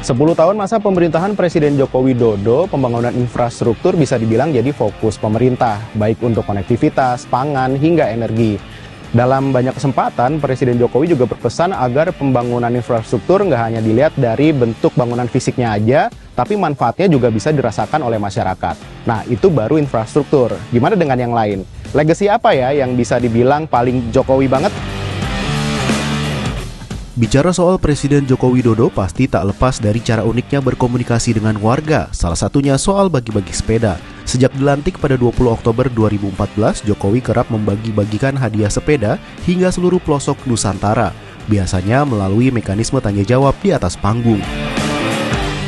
10 tahun masa pemerintahan Presiden Joko Widodo, pembangunan infrastruktur bisa dibilang jadi fokus pemerintah, baik untuk konektivitas, pangan, hingga energi. Dalam banyak kesempatan, Presiden Jokowi juga berpesan agar pembangunan infrastruktur nggak hanya dilihat dari bentuk bangunan fisiknya aja, tapi manfaatnya juga bisa dirasakan oleh masyarakat. Nah, itu baru infrastruktur. Gimana dengan yang lain? Legacy apa ya yang bisa dibilang paling Jokowi banget? Bicara soal Presiden Joko Widodo pasti tak lepas dari cara uniknya berkomunikasi dengan warga, salah satunya soal bagi-bagi sepeda. Sejak dilantik pada 20 Oktober 2014, Jokowi kerap membagi-bagikan hadiah sepeda hingga seluruh pelosok Nusantara, biasanya melalui mekanisme tanya jawab di atas panggung.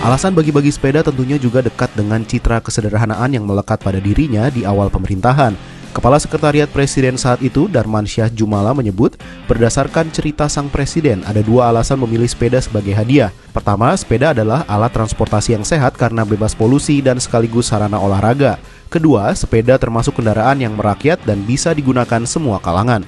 Alasan bagi-bagi sepeda tentunya juga dekat dengan citra kesederhanaan yang melekat pada dirinya di awal pemerintahan. Kepala Sekretariat Presiden saat itu, Darmansyah Jumala, menyebut berdasarkan cerita sang presiden ada dua alasan memilih sepeda sebagai hadiah. Pertama, sepeda adalah alat transportasi yang sehat karena bebas polusi dan sekaligus sarana olahraga. Kedua, sepeda termasuk kendaraan yang merakyat dan bisa digunakan semua kalangan.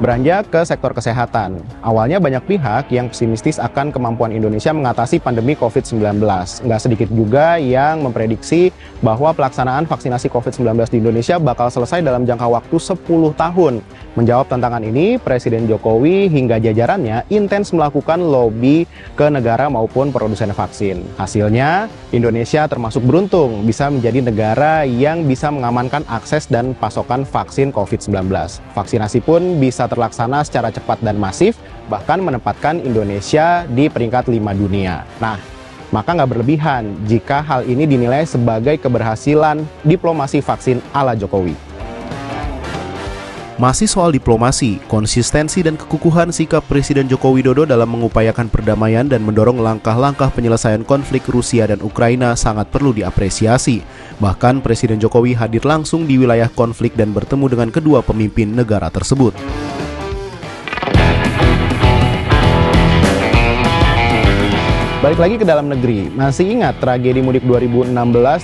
Beranjak ke sektor kesehatan. Awalnya banyak pihak yang pesimistis akan kemampuan Indonesia mengatasi pandemi COVID-19. Nggak sedikit juga yang memprediksi bahwa pelaksanaan vaksinasi COVID-19 di Indonesia bakal selesai dalam jangka waktu 10 tahun. Menjawab tantangan ini, Presiden Jokowi hingga jajarannya intens melakukan lobby ke negara maupun produsen vaksin. Hasilnya, Indonesia termasuk beruntung bisa menjadi negara yang bisa mengamankan akses dan pasokan vaksin COVID-19. Vaksinasi pun bisa terlaksana secara cepat dan masif, bahkan menempatkan Indonesia di peringkat 5 dunia. Nah, maka nggak berlebihan jika hal ini dinilai sebagai keberhasilan diplomasi vaksin ala Jokowi. Masih soal diplomasi, konsistensi dan kekukuhan sikap Presiden Joko Widodo dalam mengupayakan perdamaian dan mendorong langkah-langkah penyelesaian konflik Rusia dan Ukraina sangat perlu diapresiasi. Bahkan Presiden Jokowi hadir langsung di wilayah konflik dan bertemu dengan kedua pemimpin negara tersebut. Balik lagi ke dalam negeri, masih ingat tragedi mudik 2016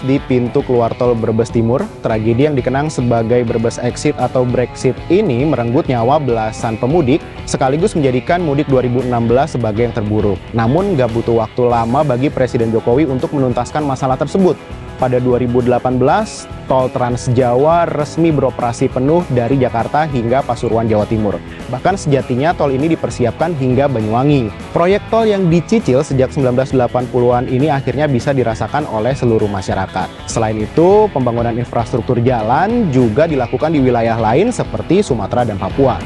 di pintu keluar tol Brebes Timur? Tragedi yang dikenang sebagai Brebes Exit atau Brexit ini merenggut nyawa belasan pemudik, sekaligus menjadikan mudik 2016 sebagai yang terburuk. Namun nggak butuh waktu lama bagi Presiden Jokowi untuk menuntaskan masalah tersebut. Pada 2018, tol Trans Jawa resmi beroperasi penuh dari Jakarta hingga Pasuruan, Jawa Timur. Bahkan sejatinya tol ini dipersiapkan hingga Banyuwangi. Proyek tol yang dicicil sejak 1980-an ini akhirnya bisa dirasakan oleh seluruh masyarakat. Selain itu, pembangunan infrastruktur jalan juga dilakukan di wilayah lain seperti Sumatera dan Papua.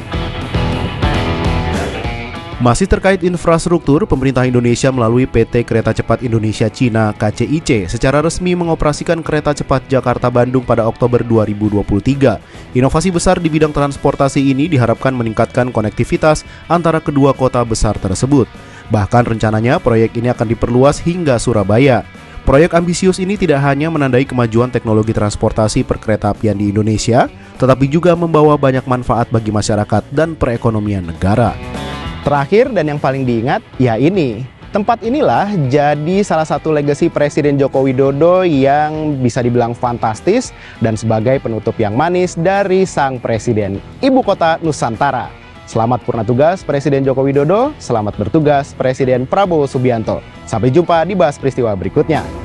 Masih terkait infrastruktur, pemerintah Indonesia melalui PT Kereta Cepat Indonesia Cina (KCIC) secara resmi mengoperasikan kereta cepat Jakarta-Bandung pada Oktober 2023. Inovasi besar di bidang transportasi ini diharapkan meningkatkan konektivitas antara kedua kota besar tersebut. Bahkan rencananya proyek ini akan diperluas hingga Surabaya. Proyek ambisius ini tidak hanya menandai kemajuan teknologi transportasi perkeretaapian di Indonesia, tetapi juga membawa banyak manfaat bagi masyarakat dan perekonomian negara. Terakhir dan yang paling diingat, ya ini. Tempat inilah jadi salah satu legasi Presiden Joko Widodo yang bisa dibilang fantastis dan sebagai penutup yang manis dari sang Presiden, Ibu Kota Nusantara. Selamat purna tugas Presiden Joko Widodo, selamat bertugas Presiden Prabowo Subianto. Sampai jumpa di Bahas Peristiwa berikutnya.